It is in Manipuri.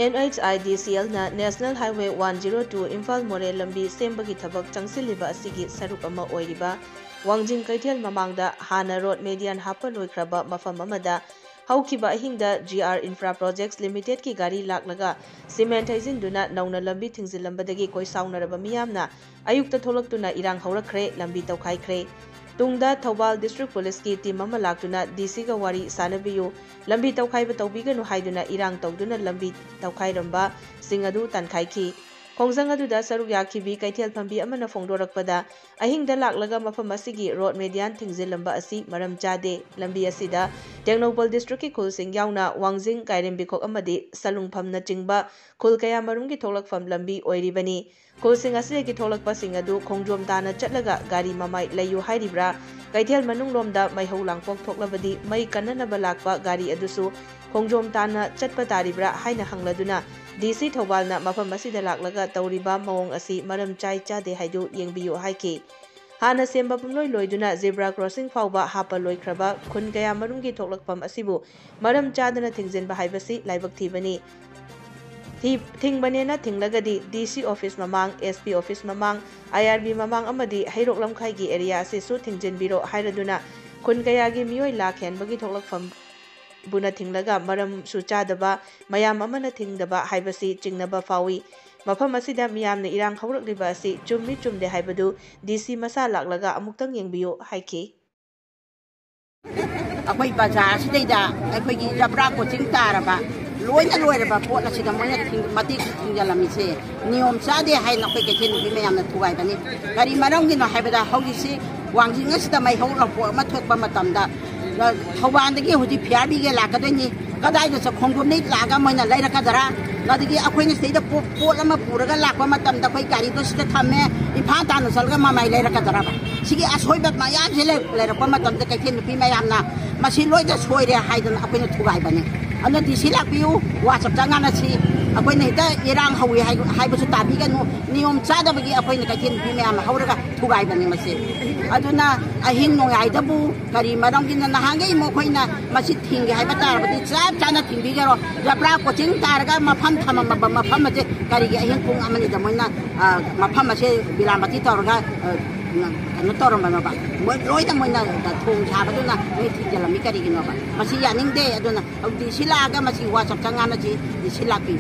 NHIDCL na National Highway 102 Imphal More lambi sembagi thabak changsiliba asigi saruk ama oiriba Wangjing Keithel mamangda hana road median hapa loikraba mafam amada haukiba ahingda GR Infra Projects Limited ki gari laklaga cement haizinduna nauna lambi thingzilambadagi koi saunaraba miyamna ayukta tholaktuna irang Hourakhre lambi Toukhaikhre Tungda Thobal District Police ki team ama laktuna DC ga wari sanabiyu lambi Toukhaiba tawbiganu haiduna irang tawduna lambi Toukhairamba Singadu tankaiki Khongjang aduda saruk yakhibi Keithel Phambi amana phongdorakpada ahingda laklaga mafam asigi road median thingzilamba asi maram chade lambi asida Tengnopal District ki khulsing yauna Wangjing Kairem Bikok amadi salungphamna chingba khul kaya marumgi tholakpham lambi oiribani khulsing asigi tholakpa singadu khongjom dana chatlaga gari mamai layu hairibra Keithel manunglomda maihau langpok thoklabadi mai kannanaba lakpa gari adusu khongjom dana chatpa taribra haina hangladuna DC Thobalna mafam asida laklaga tawriba mawong asi maram chai chade haidu yengbiyu haiki hana semba pumloi loiduna zebra crossing fawba hapa loikraba khun kaya marumgi thoklakpam asibu maram chadana thingjenba haibasi laibak thibani thingbanena thinglagadi DC office mamang SP office mamang IRB mamang amadi hairok lamkhaigi area ase su thingjenbiro hairaduna khun kaya gi miyoi lakhen bagi thoklakpam buna thinglaga maram su chadaba mayam amana thingdaba haibasi chingnaba fawi mafam asida miyamna irang haurakliba asi chummi chumde haibadu DC masa laklaga amuktang yengbiyo haiki akoi bazar sidaida akoi gi jabra coaching taraba loina loiraba pot asida moina mati thingjalami se niom chade hai na koi kethen bi miyamna thugai bani gari marang gi no haibada hogi se Wangjing asida mai hau la po ma thokpa matamda Thobandagi huji Phambi ge lakadani kadai da khongjom nei laga moina lairakadara ladagi akoina seida pot ama puraga lakwa matamda koi gari do sida thamme imphal tana salga mamai lairakadara ba sigi asoiba mayam jele lairakwa matamda kaithen nupi mayamna masi loida soire haidan akoina thugai bani ana DC lakpiu WhatsApp changana si akoina hita Erang hawi haibasu tabi ga niom chada bagi akoina kaithen nupi mayam hauraga thugai bani masi aduna ahin no aidabu kari marang gina nahangai mo khoina masi thingi haiba tarabati chap chana thingbi garo jabra coaching targa mafam thama mafam je kari gi ahin pung amani da moina mafam ase bilamati targa no toroma no ba loi da moina da thong chabaduna ni thijala mi kari gi no ba masi yaning de aduna audi silaga masi WhatsApp changana ji silapi